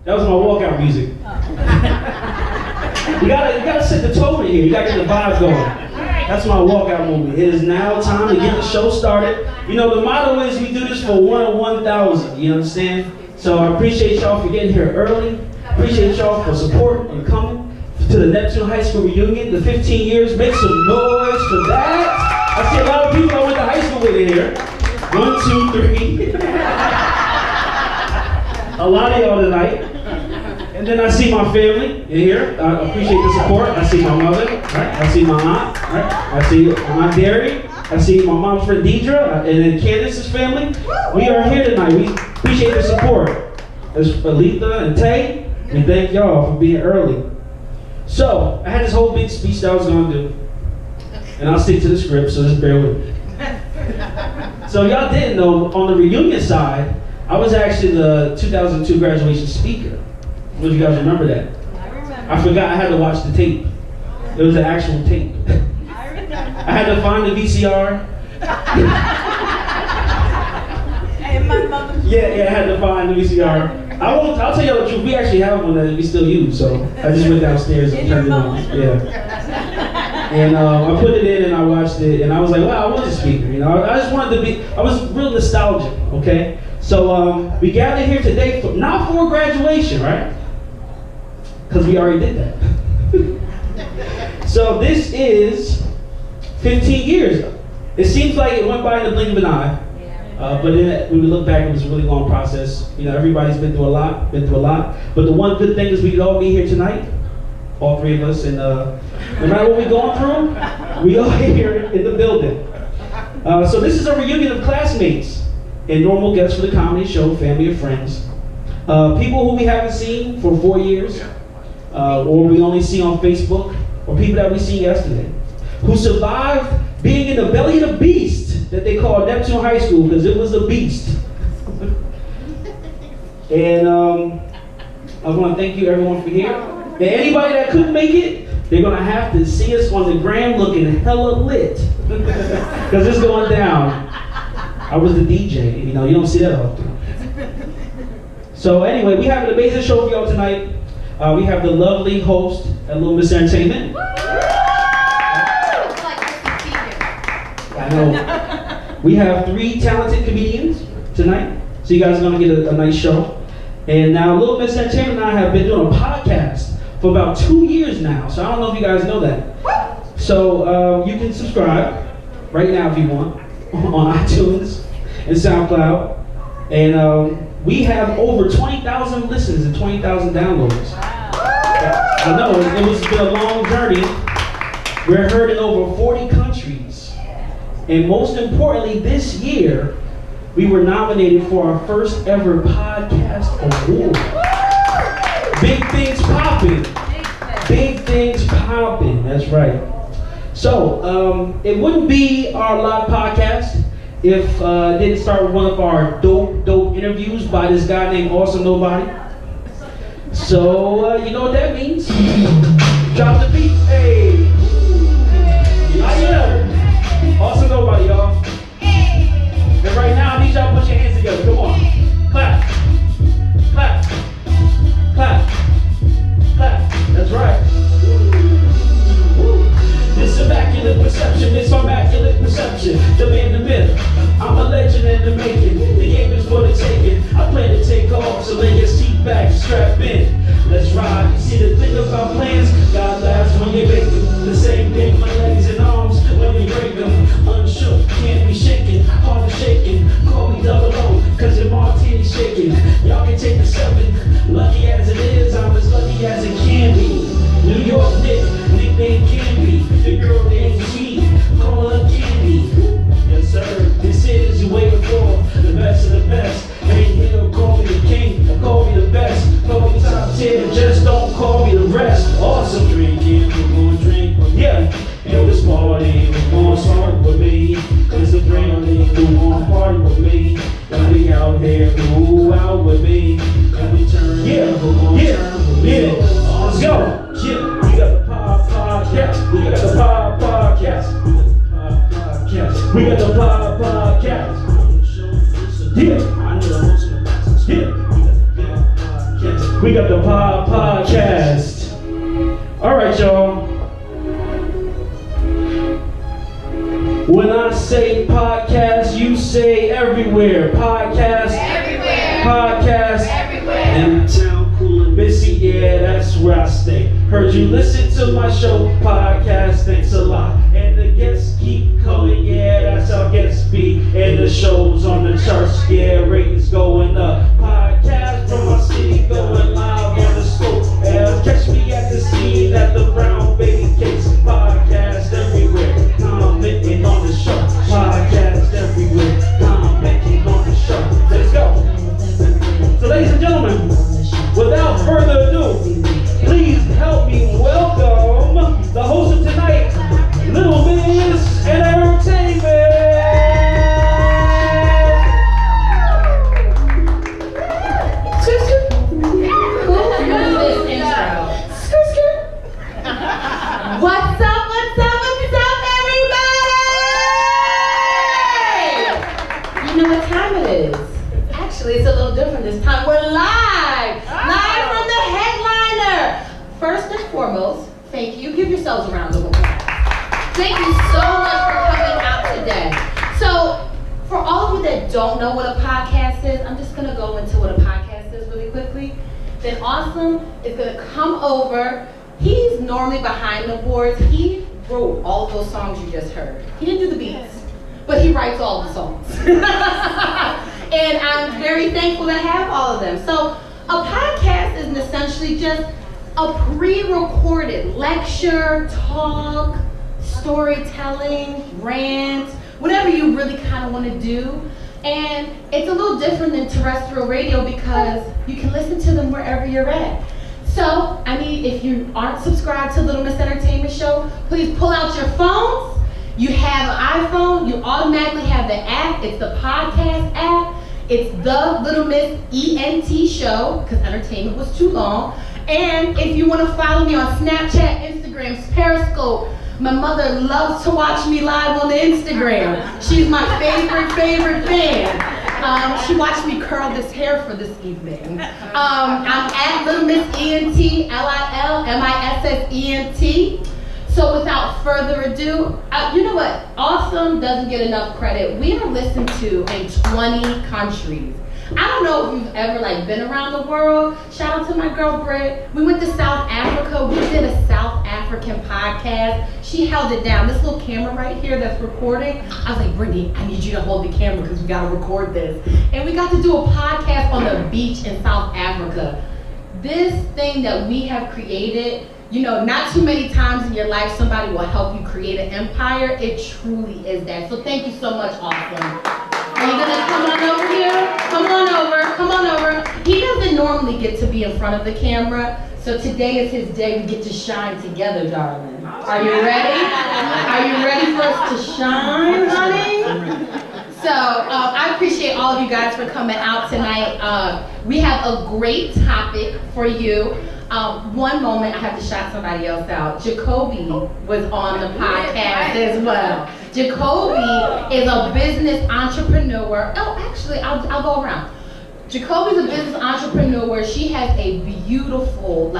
That was my walkout music. You gotta set the tone in here. You gotta get the vibe going. That's my walkout movement. It is now time to get the show started. You know, the motto is we do this for 1 of 1,000. You understand? So I appreciate y'all for getting here early. Appreciate y'all for support and coming to the Neptune High School reunion. The 15 years. Make some noise for that. I see a lot of people I went to high school with in here. 1, 2, 3. A lot of y'all tonight. And then I see my family in here. I appreciate the support. I see my mother, right? I see my aunt, right? I see my Derry. I see my mom's friend Deidre, and then Candace's family. We are here tonight. We appreciate the support. There's Alita and Tay. We thank y'all for being early. So, I had this whole big speech that I was going to do. And I'll stick to the script, so just bear with me. So y'all didn't know, on the reunion side, I was actually the 2002 graduation speaker. What do you guys remember that? I remember. I forgot I had to watch the tape. It was an actual tape. I remember. I had to find the VCR. And my mother. Yeah, I had to find the VCR. I'll tell you the truth, we actually have one that we still use, so I just went downstairs and turned it on. Yeah. And I put it in and I watched it, and I was like, wow, I was a speaker. You know, I just wanted to be, I was real nostalgic, okay? So we gathered here today, not for graduation, right? Because we already did that. So this is 15 years. It seems like it went by in the blink of an eye. But then when we look back, it was a really long process. You know, everybody's been through a lot. But the one good thing is we could all be here tonight, all 3 of us, and no matter what we're going through, we all here in the building. So this is a reunion of classmates and normal guests for the comedy show, family and friends. People who we haven't seen for 4 years, or we only see on Facebook, or people that we seen yesterday, who survived being in the belly of the beast that they call Neptune High School, because it was a beast. And I want to thank you everyone for here. And anybody that couldn't make it, they're going to have to see us on the gram looking hella lit. Because it's going down. I was the DJ, you know, you don't see that often. So anyway, we have an amazing show for y'all tonight. We have the lovely host at Lil Miss Ent. I know. We have 3 talented comedians tonight, so you guys are going to get a nice show. And now Lil Miss Ent and I have been doing a podcast for about 2 years now, so I don't know if you guys know that. So you can subscribe right now if you want on iTunes and SoundCloud. And we have over 20,000 listens and 20,000 downloads. I know, it's been a long journey. We're heard in over 40 countries. And most importantly, this year, we were nominated for our first ever podcast award. Big things popping. Big things popping, that's right. So, it wouldn't be our live podcast if it didn't start with one of our dope interviews by this guy named Awesome Nobody. So, you know what that means? Drop the beat, hey! Yeah. Awesome Nobody, y'all. And right now, I need y'all to put your hands together. Come on. Clap. Clap. Clap. Clap. That's right. This immaculate perception, this immaculate perception. The man, the myth. I'm a legend in the making. The game is for the taking. I plan to take off, so lay your seat back, strap in. Let's ride. You see the thing about plans? God laughs when you make them. The same thing, my legs and arms when we break them. Unshook, can't be shaken, hard to shaking. Call me 00, cause your martini's shaking. Y'all can take the 7. Lucky as it is, I'm as lucky as it can be. New York Nick, nickname Candy. The girl named Sweet, call her Candy. Yes sir, this is you waiting for. The best of the best. Ain't here, call me the king, call me the best. Call me top 10, just don't call me the rest. Awesome drinking, we're gonna drink. Yeah, yo, this party, we're gonna start with me. Cause the party, who wanna party with me. When we out here, who out with me. When we turn, we're gonna turn with me. Let's go. Yeah, we got the podcast. We got the podcast. We got the podcast. Yeah. Yeah. We got the podcast. All right, y'all. When I say podcast, you say everywhere. Podcast. Everywhere. Podcast. Everywhere. In town, cool and busy, yeah, that's where I stay. Heard you listen to my show, podcast, thanks a lot. And the guests keep coming, yeah, that's how guests be. And the shows on the charts, yeah, ratings going up. Podcast from my city going live on the scope. And catch me at the scene at the Brown Baby Cakes. Podcast everywhere, commenting on the show. Podcast everywhere, commenting on the show. Let's go. So ladies and gentlemen, without further ado, please help me welcome the host of tonight, Lil Miss Ent. What's up, what's up, what's up, everybody? You know what time it is? Actually, it's a little different this time. We're live! Live from the headliner! First and foremost, thank you. Give yourselves a round of applause. Thank you so much for coming out today. So, for all of you that don't know what a podcast is, I'm just going to go into what a podcast is really quickly. Then Awesome is going to come over. He's normally behind the boards. He wrote all of those songs you just heard. He didn't do the beats, but he writes all the songs. And I'm very thankful to have all of them. So a podcast is essentially just a pre-recorded lecture, talk, storytelling, rant, whatever you really kind of want to do. And it's a little different than terrestrial radio because you can listen to them wherever you're at. So, I mean, if you aren't subscribed to Lil Miss Entertainment Show, please pull out your phones. You have an iPhone, you automatically have the app. It's the podcast app. It's the Lil Miss Ent Show, because entertainment was too long. And if you want to follow me on Snapchat, Instagram, Periscope, my mother loves to watch me live on the Instagram. She's my favorite fan. She watched me curl this hair for this evening. I'm at Lil Miss Ent, LilMissEnt. So without further ado, you know what? Awesome doesn't get enough credit. We are listened to in 20 countries. I don't know if you've ever been around the world. Shout out to my girl Britt. We went to South Africa. We did a South African podcast. She held it down. This little camera right here that's recording. I was like, Brittany, I need you to hold the camera because we got to record this. And we got to do a podcast on the beach in South Africa. This thing that we have created, you know, not too many times in your life somebody will help you create an empire. It truly is that. So thank you so much, Awesome. Are you gonna come on over here? Come on over, come on over. He doesn't normally get to be in front of the camera, so today is his day. We get to shine together, darling. Are you ready? Are you ready for us to shine, honey? So I appreciate all of you guys for coming out tonight. We have a great topic for you. One moment, I have to shout somebody else out. Jacoby was on the podcast as well. Jacoby is a business entrepreneur. Oh, actually, I'll go around. Jacoby's a business entrepreneur. She has a beautiful,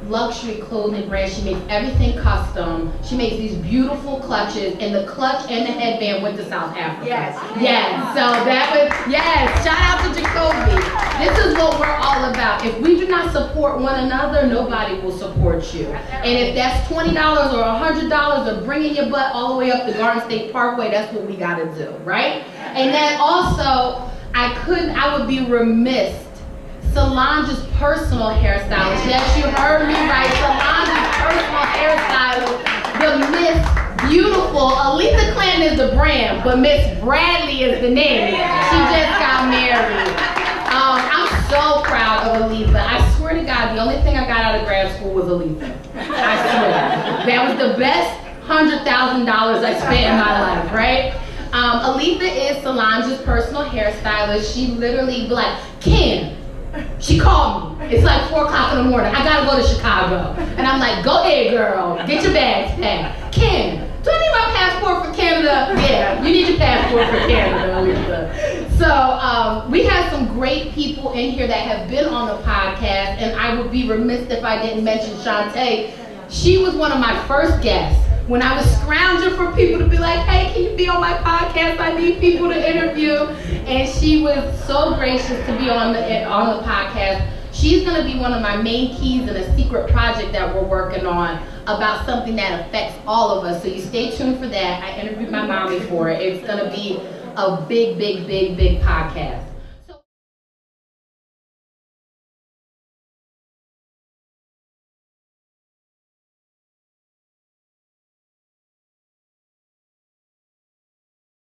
luxury clothing brand. She makes everything custom. She makes these beautiful clutches, and the clutch and the headband went to South Africa. Yes. So that was, shout out to Jacoby. This is what we're all about. If we do not support one another, nobody will support you. And if that's $20 or $100 or bringing your butt all the way up the Garden State Parkway, that's what we gotta do, right? And then also, I would be remiss. Solange's personal hairstylist. Yes, you heard me right. Solange's personal hairstylist. The Miss Beautiful. Aletha Clanton is the brand, but Miss Bradley is the name. She just got married. I'm so proud of Aletha. I swear to God, the only thing I got out of grad school was Aletha. I swear. That was the best $100,000 I spent in my life, right? Aletha is Solange's personal hairstylist. She literally be like, Ken. She called me. It's like 4 o'clock in the morning. I gotta go to Chicago. And I'm like, go ahead, girl. Get your bags packed. Ken, Do I need my passport for Canada? Yeah, you need your passport for Canada, Lisa. So we have some great people in here that have been on the podcast, and I would be remiss if I didn't mention Shantae. She was one of my first guests. When I was scrounging for people to be like, hey, can you be on my podcast? I need people to interview. And she was so gracious to be on the podcast. She's gonna be one of my main keys in a secret project that we're working on about something that affects all of us. So you stay tuned for that. I interviewed my mommy for it. It's gonna be a big, big, big, big podcast.